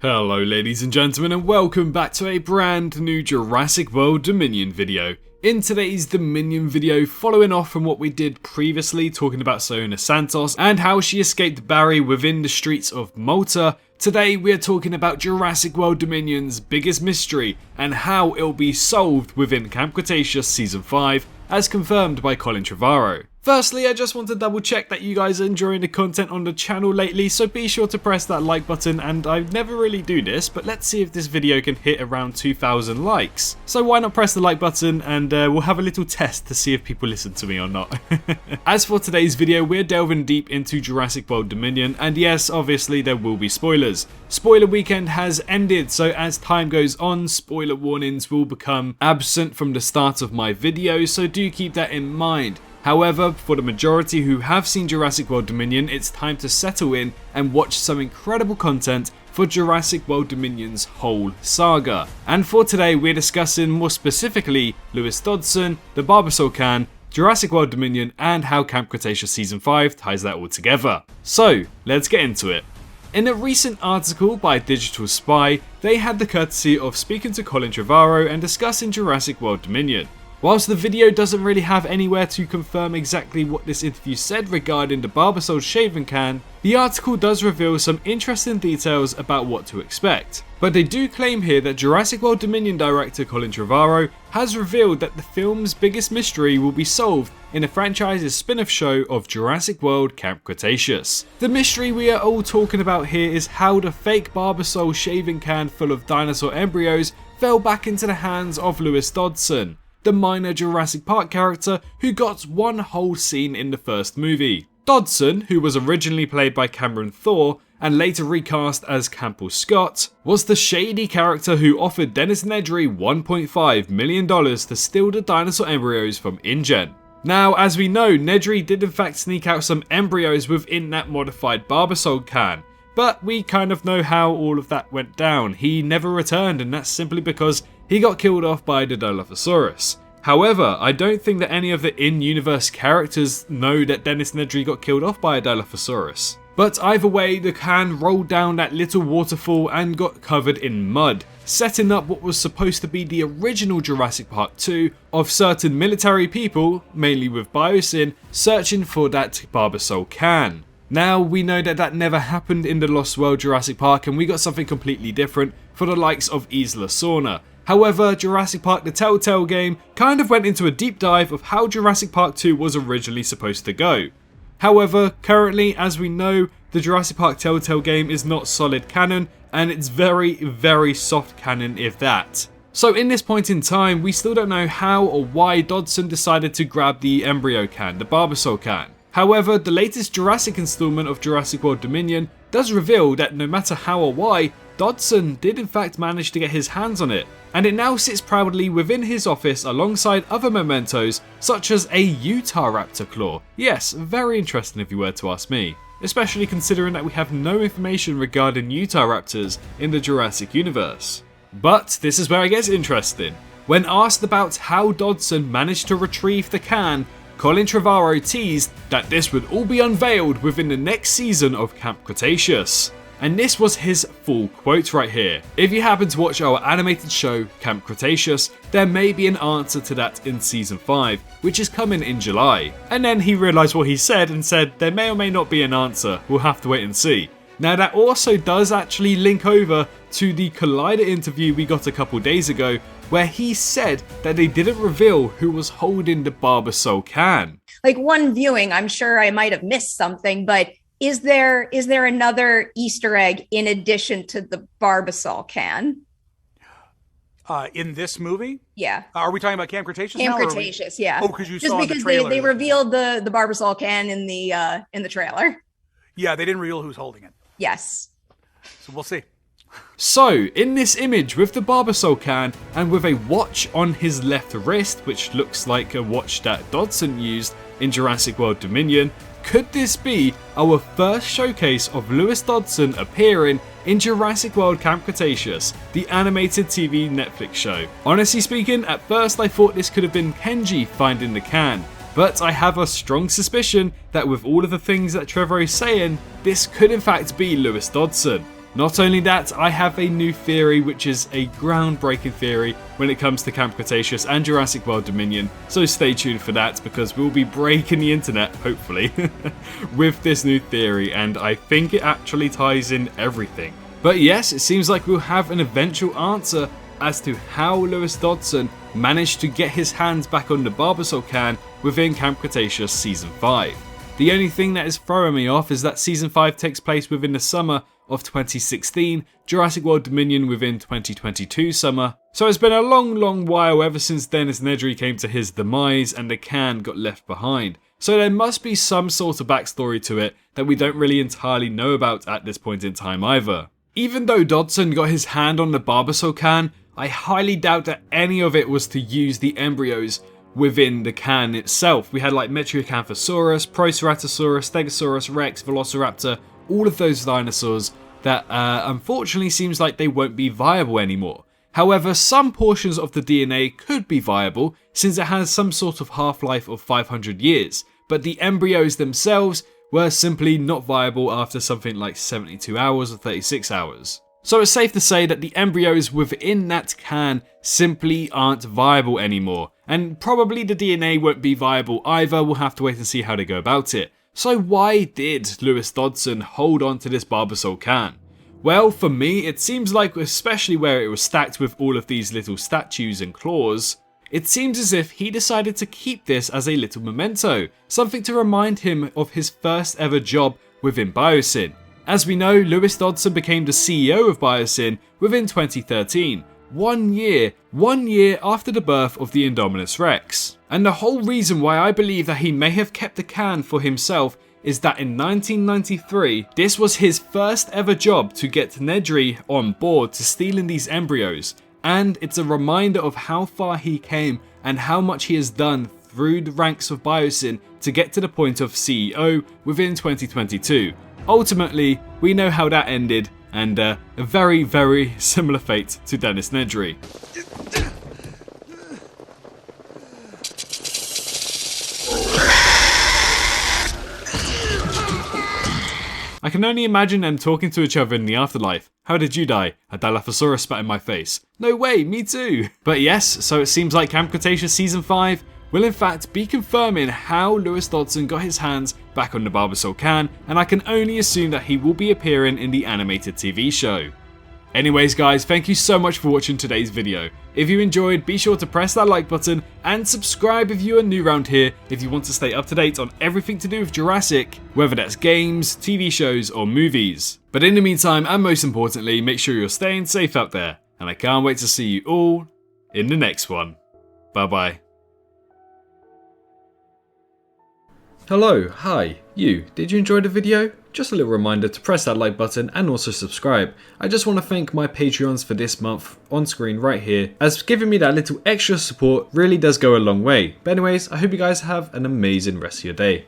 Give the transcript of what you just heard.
Hello ladies and gentlemen, and welcome back to a brand new Jurassic World Dominion video. In today's Dominion video, following off from what we did previously talking about Siona Santos and how she escaped Barry within the streets of Malta, today we are talking about Jurassic World Dominion's biggest mystery and how it'll be solved within Camp Cretaceous Season 5 as confirmed by Colin Trevorrow. Firstly, I just want to double check that you guys are enjoying the content on the channel lately, so be sure to press that like button, and I never really do this, but let's see if this video can hit around 2,000 likes. So why not press the like button and we'll have a little test to see if people listen to me or not. As for today's video, we're delving deep into Jurassic World Dominion, and yes, obviously there will be spoilers. Spoiler weekend has ended, so as time goes on, spoiler warnings will become absent from the start of my videos, so do keep that in mind. However, for the majority who have seen Jurassic World Dominion, it's time to settle in and watch some incredible content for Jurassic World Dominion's whole saga. And for today, we're discussing more specifically Lewis Dodgson, the Barbasol Can, Jurassic World Dominion, and how Camp Cretaceous Season 5 ties that all together. So, let's get into it. In a recent article by Digital Spy, they had the courtesy of speaking to Colin Trevorrow and discussing Jurassic World Dominion. Whilst the video doesn't really have anywhere to confirm exactly what this interview said regarding the Barbasol shaving can, the article does reveal some interesting details about what to expect. But they do claim here that Jurassic World Dominion director Colin Trevorrow has revealed that the film's biggest mystery will be solved in the franchise's spin-off show of Jurassic World Camp Cretaceous. The mystery we are all talking about here is how the fake Barbasol shaving can full of dinosaur embryos fell back into the hands of Lewis Dodgson, the minor Jurassic Park character who got one whole scene in the first movie. Dodgson, who was originally played by Cameron Thor and later recast as Campbell Scott, was the shady character who offered Dennis Nedry $1.5 million to steal the dinosaur embryos from InGen. Now, as we know, Nedry did in fact sneak out some embryos within that modified Barbasol can, but we kind of know how all of that went down. He never returned, and that's simply because he got killed off by the Dilophosaurus. However, I don't think that any of the in-universe characters know that Dennis Nedry got killed off by a Dilophosaurus. But either way, the can rolled down that little waterfall and got covered in mud, setting up what was supposed to be the original Jurassic Park 2 of certain military people, mainly with Biosyn, searching for that Barbasol can. Now, we know that that never happened in the Lost World Jurassic Park, and we got something completely different for the likes of Isla Sorna. However, Jurassic Park the Telltale game kind of went into a deep dive of how Jurassic Park 2 was originally supposed to go. However, currently, as we know, the Jurassic Park Telltale game is not solid canon, and it's very soft canon if that. So in this point in time, we still don't know how or why Dodgson decided to grab the embryo can, the Barbasol can. However, the latest Jurassic installment of Jurassic World Dominion does reveal that no matter how or why, Dodgson did in fact manage to get his hands on it, and it now sits proudly within his office alongside other mementos such as a Utah raptor claw. Yes, very interesting if you were to ask me, especially considering that we have no information regarding Utah raptors in the Jurassic universe. But this is where it gets interesting. When asked about how Dodgson managed to retrieve the can, Colin Trevorrow teased that this would all be unveiled within the next season of Camp Cretaceous. And this was his full quote right here. If you happen to watch our animated show, Camp Cretaceous, there may be an answer to that in Season 5, which is coming in July. And then he realised what he said and said there may or may not be an answer, we'll have to wait and see. Now that also does actually link over to the Collider interview we got a couple days ago, where he said that they didn't reveal who was holding the Barbasol can. Like one viewing, I'm sure I might have missed something, but is there another Easter egg in addition to the Barbasol can? In this movie? Yeah. Are we talking about Camp Cretaceous Camp now? Cretaceous, yeah. Oh, because you just saw because the trailer. they revealed the Barbasol can in the trailer. Yeah, they didn't reveal who's holding it. Yes. So we'll see. So, in this image with the Barbasol can and with a watch on his left wrist, which looks like a watch that Dodgson used in Jurassic World Dominion, could this be our first showcase of Lewis Dodgson appearing in Jurassic World Camp Cretaceous, the animated TV Netflix show? Honestly speaking, at first I thought this could have been Kenji finding the can, but I have a strong suspicion that with all of the things that Trevorrow is saying, this could in fact be Lewis Dodgson. Not only that, I have a new theory, which is a groundbreaking theory when it comes to Camp Cretaceous and Jurassic World Dominion, so stay tuned for that because we'll be breaking the internet, hopefully, with this new theory, and I think it actually ties in everything. But yes, it seems like we'll have an eventual answer as to how Lewis Dodgson managed to get his hands back on the Barbasol Can within Camp Cretaceous Season 5. The only thing that is throwing me off is that Season 5 takes place within the summer of 2016, Jurassic World Dominion within 2022 summer. So it's been a long while ever since Dennis Nedry came to his demise and the can got left behind. So there must be some sort of backstory to it that we don't really entirely know about at this point in time either. Even though Dodgson got his hand on the Barbasol Can, I highly doubt that any of it was to use the embryos within the can itself. We had like Metriacanthosaurus, Proceratosaurus, Stegosaurus Rex, Velociraptor, all of those dinosaurs that unfortunately seems like they won't be viable anymore. However, some portions of the DNA could be viable since it has some sort of half-life of 500 years, but the embryos themselves were simply not viable after something like 72 hours or 36 hours. So it's safe to say that the embryos within that can simply aren't viable anymore, and probably the DNA won't be viable either. We'll have to wait and see how they go about it. So why did Lewis Dodgson hold on to this Barbasol Can? Well, for me, it seems like, especially where it was stacked with all of these little statues and claws, it seems as if he decided to keep this as a little memento, something to remind him of his first ever job within Biosyn. As we know, Lewis Dodgson became the CEO of Biosyn within 2013, one year after the birth of the Indominus Rex. And the whole reason why I believe that he may have kept the can for himself is that in 1993, this was his first ever job to get Nedry on board to stealing these embryos, and it's a reminder of how far he came and how much he has done through the ranks of Biosyn to get to the point of CEO within 2022. Ultimately, we know how that ended, and a very similar fate to Dennis Nedry. I can only imagine them talking to each other in the afterlife. How did you die? A Dilophosaurus spat in my face. No way, me too! But yes, so it seems like Camp Cretaceous Season 5 will in fact be confirming how Lewis Dodgson got his hands back on the Barbasol Can, and I can only assume that he will be appearing in the animated TV show. Anyways guys, thank you so much for watching today's video. If you enjoyed, be sure to press that like button and subscribe if you are new around here if you want to stay up to date on everything to do with Jurassic, whether that's games, TV shows or movies. But in the meantime, and most importantly, make sure you're staying safe out there, and I can't wait to see you all in the next one. Bye bye. Hello, hi, you. Did you enjoy the video? Just a little reminder to press that like button and also subscribe. I just want to thank my Patreons for this month on screen right here, as giving me that little extra support really does go a long way. But anyways, I hope you guys have an amazing rest of your day.